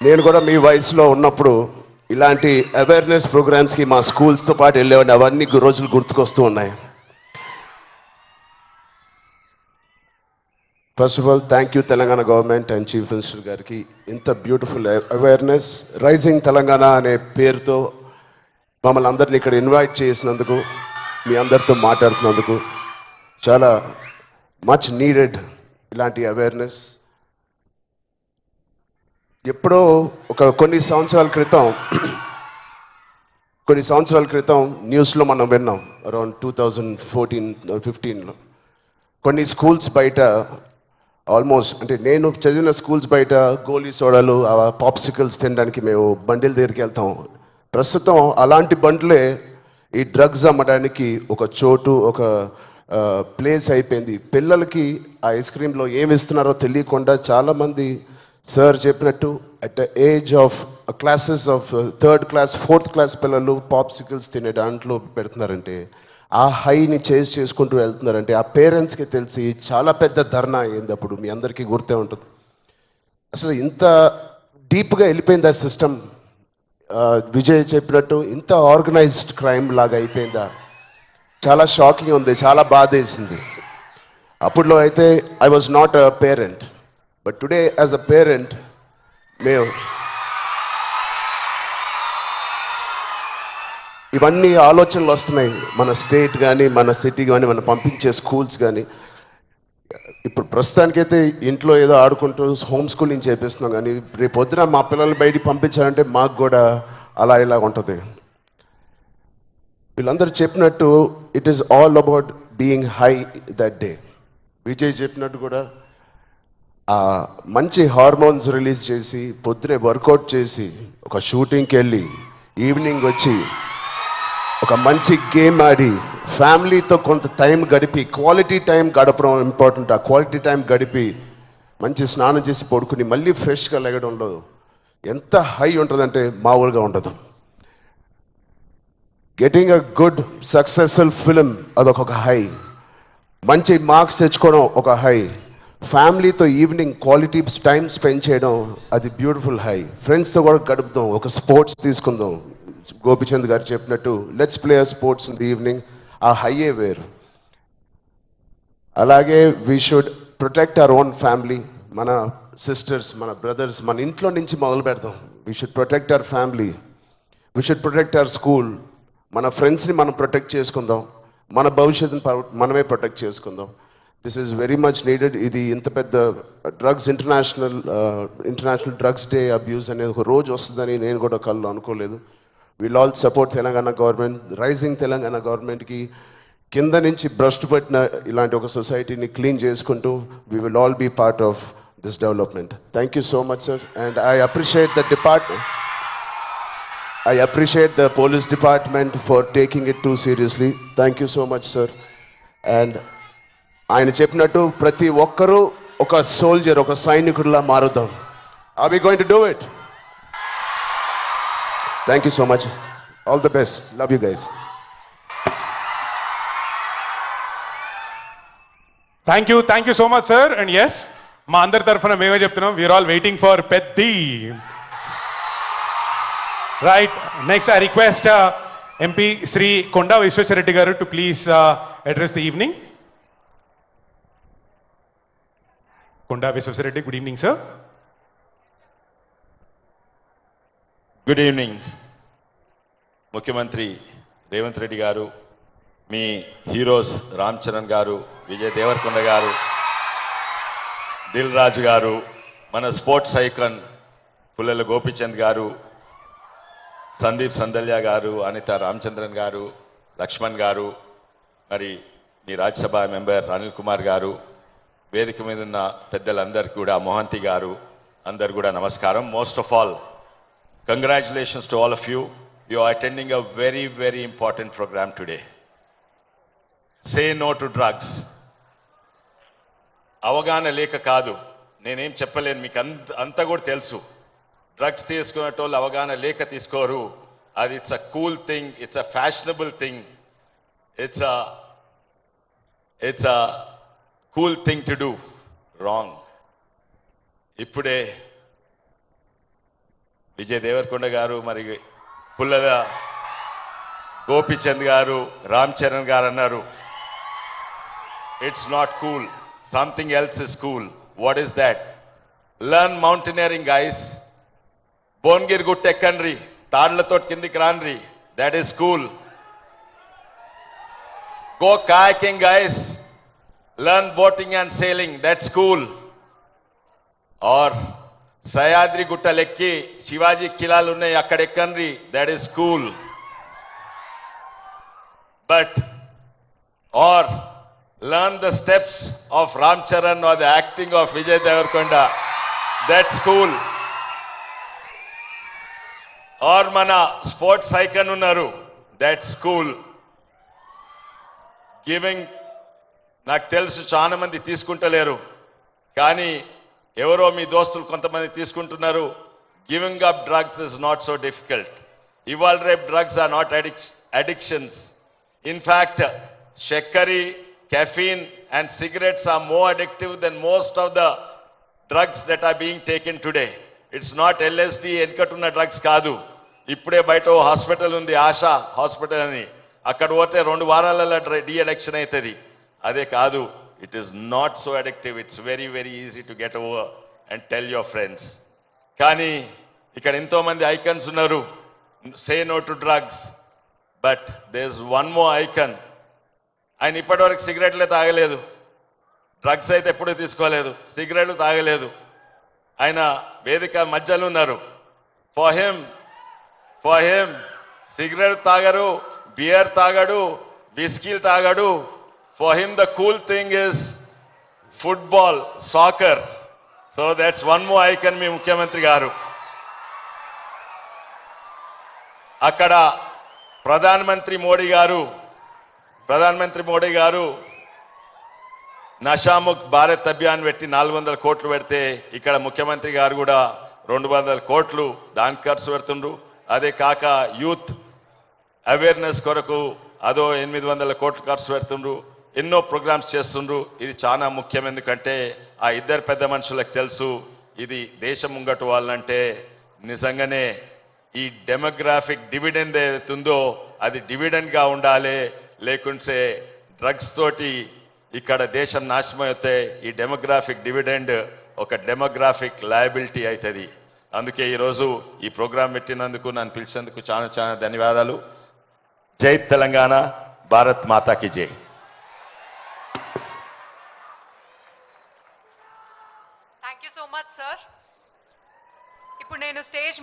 నేను కూడా మీ వయసులో ఉన్నప్పుడు ఇలాంటి అవేర్నెస్ ప్రోగ్రామ్స్కి మా స్కూల్స్తో పాటు వెళ్ళేవాడిని. అవన్నీ రోజులు గుర్తుకొస్తూ ఉన్నాయి. First of all thank you Telangana government and chief minister గారికి ఇంత బ్యూటిఫుల్ అవేర్నెస్ రైజింగ్ తెలంగాణ అనే పేరుతో మమ్మల్ని అందరినీ ఇక్కడ ఇన్వైట్ చేసినందుకు, మీ అందరితో మాట్లాడుతున్నందుకు చాలా మచ్ నీడెడ్ ఇలాంటి అవేర్నెస్. ఎప్పుడో కొన్ని సంవత్సరాల క్రితం న్యూస్లో మనం విన్నాం. అరౌండ్ 2014-15లో కొన్ని స్కూల్స్ బయట ఆల్మోస్ట్, అంటే నేను చదివిన స్కూల్స్ బయట గోలీ సోడాలు, పాప్సికల్స్ తినడానికి మేము బండిల దగ్గరికి వెళ్తాం. ప్రస్తుతం అలాంటి బండ్లే ఈ డ్రగ్స్ అమ్మడానికి ఒక చోటు, ఒక ప్లేస్ అయిపోయింది. పిల్లలకి ఆ ఐస్ క్రీమ్లో ఏమి ఇస్తున్నారో తెలియకుండా చాలామంది సార్ చెప్పినట్టు at the age of classes of 3rd class 4th class పిల్లలు పాప్సికల్స్ తినే దాంట్లో పెడుతున్నారంటే, ఆ హైని చేజ్ చేసుకుంటూ వెళ్తున్నారంటే ఆ పేరెంట్స్కి తెలిసి చాలా పెద్ద ధర్నా అయింది. అప్పుడు మీ అందరికీ గుర్తే ఉంటుంది. అసలు ఇంత డీప్గా వెళ్ళిపోయింది ఆ సిస్టమ్. విజయ్ చెప్పినట్టు ఇంత ఆర్గనైజ్డ్ క్రైమ్ లాగా అయిపోయిందా? చాలా షాకింగ్ ఉంది, చాలా బాధ వేసింది. అప్పుడులో అయితే I was not a parent, but today as a parent మేము ఇవన్నీ ఆలోచనలు వస్తున్నాయి. మన స్టేట్ కానీ, మన సిటీ కానీ, మనం పంపించే స్కూల్స్ కానీ. ఇప్పుడు ప్రస్తుతానికైతే ఇంట్లో ఏదో ఆడుకుంటూ హోమ్ స్కూలింగ్ చేపిస్తున్నాం, కానీ రేపు పొద్దున మా పిల్లల్ని బయటికి పంపించాలంటే మాకు కూడా అలా ఇలా ఉంటుంది. వీళ్ళందరూ చెప్పినట్టు it is all about being high that day. Vijay చెప్పినట్టు కూడా మంచి హార్మోన్స్ రిలీజ్ చేసి, పొద్దునే వర్కౌట్ చేసి, ఒక షూటింగ్కి వెళ్ళి ఈవినింగ్ వచ్చి ఒక మంచి గేమ్ ఆడి ఫ్యామిలీతో కొంత టైం గడిపి, క్వాలిటీ టైం గడపడం ఇంపార్టెంట్. ఆ క్వాలిటీ టైం గడిపి మంచి స్నానం చేసి పడుకుని మళ్ళీ ఫ్రెష్గా లెగడంలో ఎంత హై ఉంటుందంటే మామూలుగా ఉండదు. Getting a good successful film అదొక హై, మంచి మార్క్స్ తెచ్చుకోవడం ఒక హై, ఫ్యామిలీతో ఈవినింగ్ క్వాలిటీ టైం స్పెండ్ చేయడం అది బ్యూటిఫుల్ హై, ఫ్రెండ్స్తో కూడా గడుపుదాం, ఒక స్పోర్ట్స్ తీసుకుందాం. గోపిచంద్ గారు చెప్పినట్టు let's play sports in the evening, ఆ హైయే వేరు. అలాగే we should protect our own family. మన సిస్టర్స్, మన బ్రదర్స్, మన ఇంట్లో నుంచి మొదలు పెడతాం. We should protect our family, we should protect our school. మన ఫ్రెండ్స్ని మనం ప్రొటెక్ట్ చేసుకుందాం, మన భవిష్యత్తుని మనమే ప్రొటెక్ట్ చేసుకుందాం. This is very much needed. ఇది ఇంత పెద్ద drugs international drugs day abuse అనేది ఒక రోజు వస్తుందని నేను కూడా కళ్ళు అనుకోలేదు. Will all support Telangana government, rising Telangana గవర్నమెంట్కి కింద నుంచి భ్రష్టు పట్టిన ఇలాంటి ఒక సొసైటీని క్లీన్ చేసుకుంటూ we will all be part of this development. Thank you so much sir. And I appreciate the police department for taking it too seriously. Thank you so much sir. And ఆయన చెప్పినట్టు ప్రతి ఒక్కరూ ఒక soldier, ఒక సైనికుడిలా మారుదాం. Are we going to do it? Thank you so much. All the best. Love you guys. Thank you so much sir. And yes, మా అందరి తరఫున మేమే చెప్తున్నాం, we are all waiting for Peddi. Right, next I request MP Shri Konda Vishweshwar Reddy గారు to please address the evening. Konda Vishweshwar Reddy, good evening sir. Good evening ముఖ్యమంత్రి రేవంత్ రెడ్డి గారు, మీ heroes Ram Charan గారు, విజయ్ దేవరకొండ గారు, దిల్ రాజు గారు, మన స్పోర్ట్స్ ఐకాన్ పుల్లెల గోపిచంద్ గారు, సందీప్ సందల్య గారు, అనిత రామచంద్రన్ గారు, లక్ష్మణ్ గారు, మరి మీ రాజ్యసభ మెంబర్ అనిల్ కుమార్ గారు, వేదిక మీద ఉన్న పెద్దలందరికీ కూడా, మోహంతి గారు, అందరు కూడా నమస్కారం. Most of all congratulations to all of you. You are attending a very, very important program today. Say no to drugs. అవగాహన లేక కాదు, నేనేం చెప్పలేను, మీకు అంతా కూడా తెలుసు. డ్రగ్స్ తీసుకునేటోళ్ళు అవగాహన లేక తీసుకోరు. అది it's a cool thing, it's a fashionable thing, it's a cool thing to do. Wrong. ఇప్పుడే విజయ్ దేవరకొండ గారు, మరి పుల్లల గోపిచంద్ గారు, రామ్ చరణ్ గారు అన్నారు, it's not cool, something else is cool. What is that? Learn mountaineering guys. Bhuvanagiri గుట్ట ఎక్కండ్రి, తాళ్లతో కిందికి రాన్రి, that is cool. Go kayaking guys, learn boating and sailing, that's cool. Or Sayadri Gutta lekki Shivaji kilalu unnai akkada ekkanri, that is cool. But or learn the steps of Ram Charan or the acting of Vijay Devarkonda, that's cool. Or mana sports icon unnaru, that's cool. Giving నాకు తెలుసు చాలా మంది తీసుకుంటలేరు, కానీ ఎవరో మీ దోస్తులు కొంతమంది తీసుకుంటున్నారు. Giving up drugs is not so difficult. ఇవాళ రేపు drugs are not addictions. In fact షెక్కరి, caffeine and cigarettes are more addictive than most of the drugs that are being taken today. It's not LSD, వెనుకటున్న drugs కాదు. ఇప్పుడే బయట hospital ఉంది, ASHA hospital అని, అక్కడ పోతే 2 వారాలలో డీ అడిక్షన్ అవుతుంది. అదే కాదు, it is not so addictive. It's very very easy to get over and tell your friends. కానీ ఇక్కడ ఎంతో మంది ఐకన్స్ ఉన్నారు, say no to drugs. But there is one more icon. ఆయన ఇప్పటివరకు సిగరెట్లే తాగలేదు, డ్రగ్స్ అయితే ఎప్పుడూ తీసుకోలేదు, సిగరెట్లు తాగలేదు. ఆయన వేదిక మధ్యలో ఉన్నారు. ఫర్ హిమ్ సిగరెట్ తాగరు, బియర్ తాగడు, విస్కీలు తాగడు. For him the cool thing is football, soccer. So that's one more icon మీ ముఖ్యమంత్రి గారు. అక్కడ ప్రధానమంత్రి మోడీ గారు నషాముక్త్ భారత్ అభియాన్ పెట్టి 400 కోట్లు పెడితే, ఇక్కడ ముఖ్యమంత్రి గారు కూడా 200 కోట్లు దానికి ఖర్చు పెడుతుండ్రు. అదే కాక యూత్ అవేర్నెస్ కొరకు అదో 800 కోట్లు ఖర్చు పెడుతుండ్రు. ఎన్నో ప్రోగ్రామ్స్ చేస్తుండ్రు. ఇది చాలా ముఖ్యం, ఎందుకంటే ఆ ఇద్దరు పెద్ద మనుషులకు తెలుసు ఇది దేశం ముంగటు వాళ్ళంటే నిజంగానే ఈ డెమోగ్రాఫిక్ డివిడెండ్ ఏదైతుందో అది డివిడెండ్గా ఉండాలి. లేకుంటే డ్రగ్స్ తోటి ఇక్కడ దేశం నాశనం అయితే ఈ డెమోగ్రాఫిక్ డివిడెండ్ ఒక డెమోగ్రాఫిక్ లయబిలిటీ అవుతుంది. అందుకే ఈరోజు ఈ ప్రోగ్రాం పెట్టినందుకు, నన్ను పిలిచినందుకు చాలా చాలా ధన్యవాదాలు. జై తెలంగాణ, భారత్ మాతాకి జై.